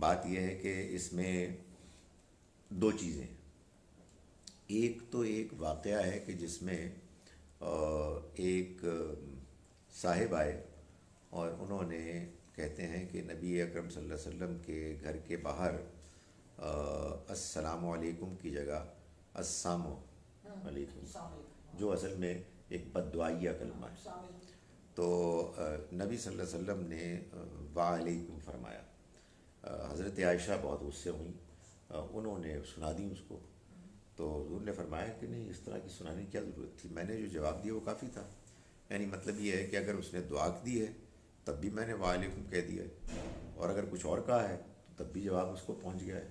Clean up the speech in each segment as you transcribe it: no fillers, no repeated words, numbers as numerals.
بات یہ ہے کہ اس میں دو چیزیں ہیں. ایک تو ایک واقعہ ہے کہ جس میں ایک صاحب آئے اور انہوں نے کہتے ہیں کہ نبی اکرم صلی اللہ علیہ وسلم کے گھر کے باہر السلام علیکم کی جگہ السلام علیکم، جو اصل میں ایک بد دعائیہ کلمہ ہے. تو نبی صلی اللہ علیہ وسلم نے وعلیکم فرمایا. حضرت عائشہ بہت غصے ہوئیں، انہوں نے سنا دی اس کو. تو حضور نے فرمایا کہ نہیں، اس طرح کی سنانے کی کیا ضرورت تھی، میں نے جو جواب دیا وہ کافی تھا. یعنی مطلب یہ ہے کہ اگر اس نے دعا دی ہے تب بھی میں نے وعلیکم کہہ دیا ہے، اور اگر کچھ اور کہا ہے تو تب بھی جواب اس کو پہنچ گیا ہے.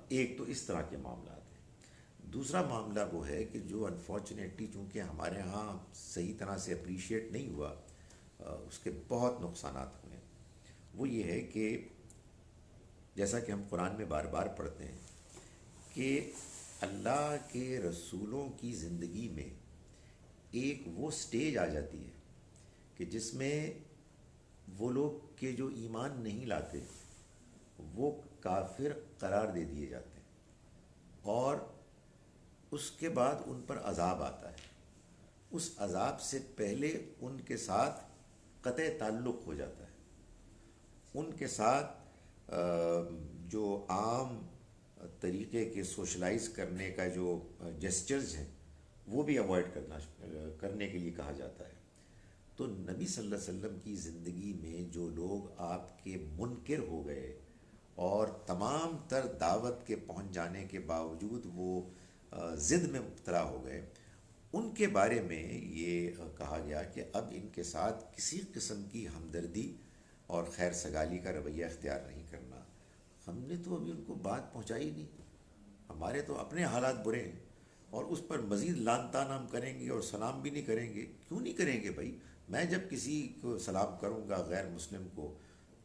ایک تو اس طرح کے معاملات ہیں. دوسرا معاملہ وہ ہے کہ جو انفارچونیٹلی چونکہ ہمارے ہاں صحیح طرح سے اپریشیٹ نہیں ہوا، اس کے بہت نقصانات ہوئے. وہ یہ ہے کہ جیسا کہ ہم قرآن میں بار بار پڑھتے ہیں کہ اللہ کے رسولوں کی زندگی میں ایک وہ سٹیج آ جاتی ہے کہ جس میں وہ لوگ کہ جو ایمان نہیں لاتے وہ کافر قرار دے دیے جاتے ہیں، اور اس کے بعد ان پر عذاب آتا ہے. اس عذاب سے پہلے ان کے ساتھ قطع تعلق ہو جاتا ہے. ان کے ساتھ جو عام طریقے کے سوشلائز کرنے کا جو جسچرز ہیں وہ بھی اوائڈ کرنے کے لیے کہا جاتا ہے. تو نبی صلی اللہ علیہ وسلم کی زندگی میں جو لوگ آپ کے منکر ہو گئے اور تمام تر دعوت کے پہنچ جانے کے باوجود وہ ضد میں مبتلا ہو گئے، ان کے بارے میں یہ کہا گیا کہ اب ان کے ساتھ کسی قسم کی ہمدردی اور خیر سگالی کا رویہ اختیار نہیں کرنا. ہم نے تو ابھی ان کو بات پہنچائی نہیں، ہمارے تو اپنے حالات برے ہیں، اور اس پر مزید لعن طعن ہم کریں گے اور سلام بھی نہیں کریں گے. کیوں نہیں کریں گے بھائی؟ میں جب کسی کو سلام کروں گا غیر مسلم کو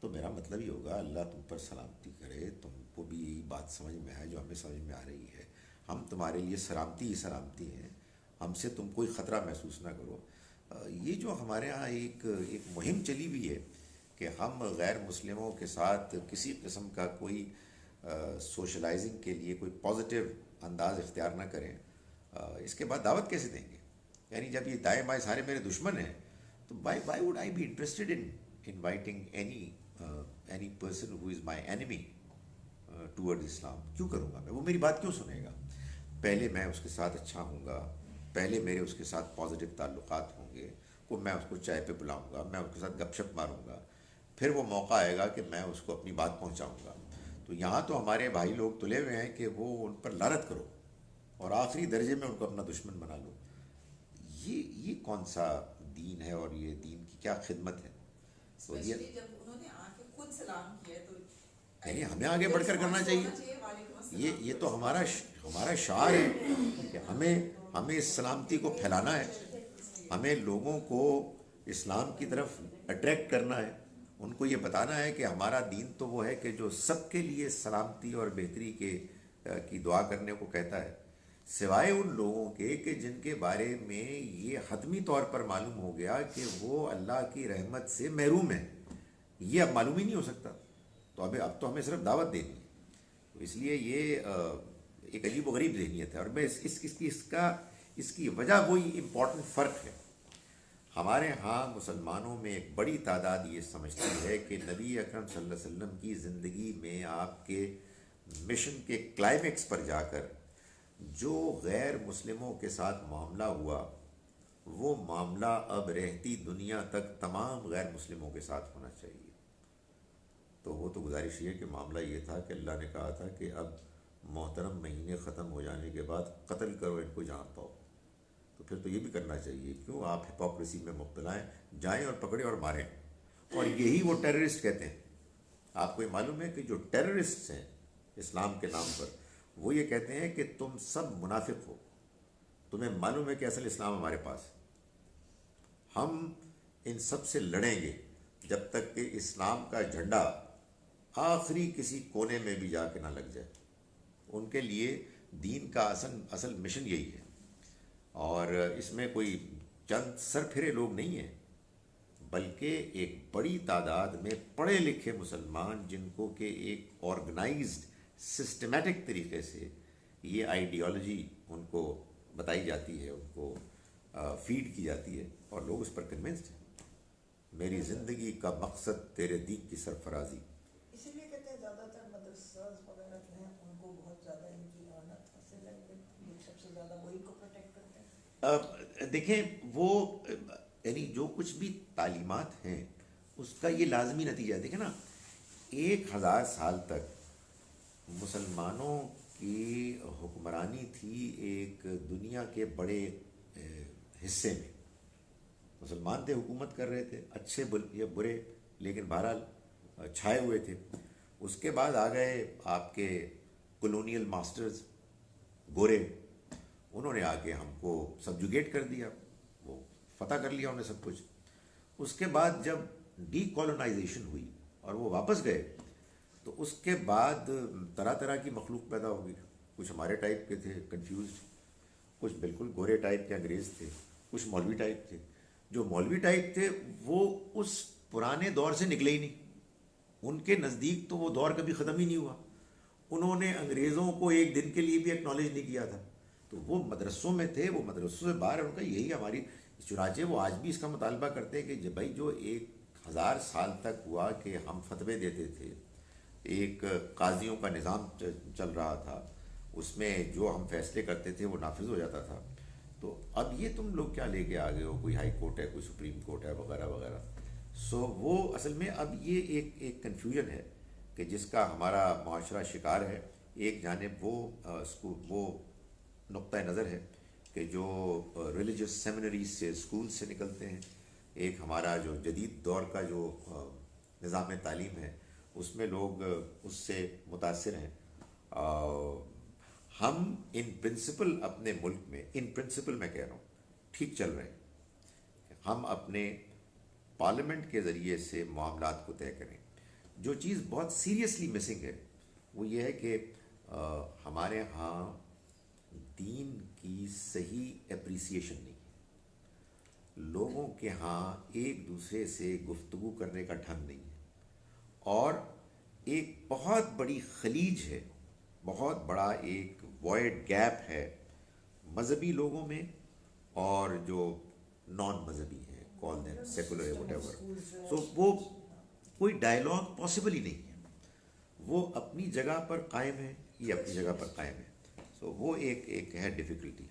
تو میرا مطلب یہ ہوگا اللہ تم پر سلامتی کرے، تم کو بھی یہی بات سمجھ میں آئے جو ہمیں سمجھ میں آ رہی ہے. ہم تمہارے لیے سلامتی ہی سلامتی ہیں، ہم سے تم کوئی خطرہ محسوس نہ کرو. یہ جو ہمارے ہاں ایک مہم چلی ہوئی ہے کہ ہم غیر مسلموں کے ساتھ کسی قسم کا کوئی سوشلائزنگ کے لیے کوئی پازیٹیو انداز اختیار نہ کریں، اس کے بعد دعوت کیسے دیں گے؟ یعنی جب یہ دائیں بائیں سارے میرے دشمن ہیں تو why would I be interested in inviting any person who is my enemy towards Islam? کیوں کروں گا میں؟ وہ میری بات کیوں سنے گا؟ پہلے میں اس کے ساتھ اچھا ہوں گا، پہلے میرے اس کے ساتھ پازیٹیو تعلقات ہوں گے، میں اس کو چائے پہ بلاؤں گا، میں اس کے ساتھ گپ شپ ماروں گا، پھر وہ موقع آئے گا کہ میں اس کو اپنی بات پہنچاؤں گا. تو یہاں تو ہمارے بھائی لوگ تلے ہوئے ہیں کہ وہ ان پر لعنت کرو اور آخری درجے میں ان کو اپنا دشمن بنا لو. یہ کون سا دین ہے اور یہ دین کی کیا خدمت ہے؟ تو یہ جب انہوں نے آ کے خود سلام کیا تو یعنی ہمیں آگے بڑھ کر کرنا چاہیے. یہ تو ہمارا شعار ہے کہ ہمیں اس سلامتی کو پھیلانا ہے، ہمیں لوگوں کو اسلام کی طرف اٹریکٹ کرنا ہے، ان کو یہ بتانا ہے کہ ہمارا دین تو وہ ہے کہ جو سب کے لیے سلامتی اور بہتری کی دعا کرنے کو کہتا ہے، سوائے ان لوگوں کے کہ جن کے بارے میں یہ حتمی طور پر معلوم ہو گیا کہ وہ اللہ کی رحمت سے محروم ہیں. یہ اب معلوم ہی نہیں ہو سکتا. تو اب تو ہمیں صرف دعوت دینی ہے. تو اس لیے یہ ایک عجیب و غریب ذہنیت ہے، اور میں اس کی وجہ وہی امپورٹنٹ فرق ہے. ہمارے ہاں مسلمانوں میں ایک بڑی تعداد یہ سمجھتی ہے کہ نبی اکرم صلی اللہ علیہ وسلم کی زندگی میں آپ کے مشن کے کلائمیکس پر جا کر جو غیر مسلموں کے ساتھ معاملہ ہوا وہ معاملہ اب رہتی دنیا تک تمام غیر مسلموں کے ساتھ ہونا چاہیے. تو وہ تو گزارش یہ کہ معاملہ یہ تھا کہ اللہ نے کہا تھا کہ اب محترم مہینے ختم ہو جانے کے بعد قتل کرو ان کو جہاں پاؤ. تو پھر تو یہ بھی کرنا چاہیے. کیوں آپ ہپوکریسی میں مبتلا ہیں؟ جائیں اور پکڑیں اور ماریں. اور یہی وہ ٹیررسٹ کہتے ہیں. آپ کو یہ معلوم ہے کہ جو ٹیررسٹ ہیں اسلام کے نام پر وہ یہ کہتے ہیں کہ تم سب منافق ہو، تمہیں معلوم ہے کہ اصل اسلام ہمارے پاس ہے. ہم ان سب سے لڑیں گے جب تک کہ اسلام کا جھنڈا آخری کسی کونے میں بھی جا کے نہ لگ جائے. ان کے لیے دین کا اصل مشن یہی ہے. اور اس میں کوئی چند سر پھرے لوگ نہیں ہیں، بلکہ ایک بڑی تعداد میں پڑھے لکھے مسلمان جن کو کہ ایک آرگنائزڈ سسٹمیٹک طریقے سے یہ آئیڈیالوجی ان کو بتائی جاتی ہے، ان کو فیڈ کی جاتی ہے، اور لوگ اس پر کنونسڈ ہیں۔ میری زندگی کا مقصد تیرے دین کی سرفرازی۔ اسی لیے کہتے ہیں زیادہ تر مدرسہ وغیرہ جو ہیں ان کو بہت زیادہ ان کی اعانت حاصل ہے، لوگ سب سے زیادہ وہی کو پروٹیکٹ کرتے ہیں۔ دیکھیں وہ یعنی جو کچھ بھی تعلیمات ہیں اس کا یہ لازمی نتیجہ ہے۔ دیکھیں نا، 1000 سال تک مسلمانوں کی حکمرانی تھی ایک دنیا کے بڑے حصے میں، مسلمان تھے، حکومت کر رہے تھے، اچھے یا برے، لیکن بہرحال چھائے ہوئے تھے۔ اس کے بعد آ گئے آپ کے کولونیل ماسٹرز گورے، انہوں نے آ کے ہم کو سبجوگیٹ کر دیا، وہ فتح کر لیا انہوں نے سب کچھ۔ اس کے بعد جب ڈی کولونائزیشن ہوئی اور وہ واپس گئے تو اس کے بعد طرح طرح کی مخلوق پیدا ہو گئی۔ کچھ ہمارے ٹائپ کے تھے کنفیوزڈ، کچھ بالکل گورے ٹائپ کے انگریز تھے، کچھ مولوی ٹائپ تھے۔ جو مولوی ٹائپ تھے وہ اس پرانے دور سے نکلے ہی نہیں، ان کے نزدیک تو وہ دور کبھی ختم ہی نہیں ہوا، انہوں نے انگریزوں کو ایک دن کے لیے بھی ایکنالج نہیں کیا تھا، تو وہ مدرسوں میں تھے، وہ مدرسوں سے باہر، ان کا یہی ہماری، چنانچہ وہ آج بھی اس کا مطالبہ کرتے ہیں کہ بھائی جو 1000 سال تک ہوا کہ ہم فتوے دیتے تھے، ایک قاضیوں کا نظام چل رہا تھا، اس میں جو ہم فیصلے کرتے تھے وہ نافذ ہو جاتا تھا، تو اب یہ تم لوگ کیا لے کے آ گئے ہو، کوئی ہائی کورٹ ہے، کوئی سپریم کورٹ ہے، وغیرہ وغیرہ۔ سو وہ اصل میں اب یہ ایک کنفیوژن ہے کہ جس کا ہمارا معاشرہ شکار ہے۔ ایک جانب وہ نقطہ نظر ہے کہ جو ریلیجس سیمنریز سے، اسکول سے نکلتے ہیں، ایک ہمارا جو جدید دور کا جو نظام تعلیم ہے اس میں لوگ اس سے متاثر ہیں۔ ہم ان پرنسپل اپنے ملک میں، ان پرنسپل میں کہہ رہا ہوں، ٹھیک چل رہے ہیں۔ ہم اپنے پارلیمنٹ کے ذریعے سے معاملات کو طے کریں۔ جو چیز بہت سیریسلی مسنگ ہے وہ یہ ہے کہ ہمارے ہاں دین کی صحیح اپریسیشن نہیں ہے، لوگوں کے ہاں ایک دوسرے سے گفتگو کرنے کا ڈھنگ نہیں ہے، اور ایک بہت بڑی خلیج ہے، بہت بڑا ایک وائڈ گیپ ہے مذہبی لوگوں میں اور جو نان مذہبی ہیں، call them secular whatever so. سو وہ کوئی ڈائلاگ پاسبل ہی نہیں ہے، وہ اپنی جگہ پر قائم ہے، یہ اپنی جگہ پر قائم ہے، سو وہ ایک ہے ڈیفیکلٹی۔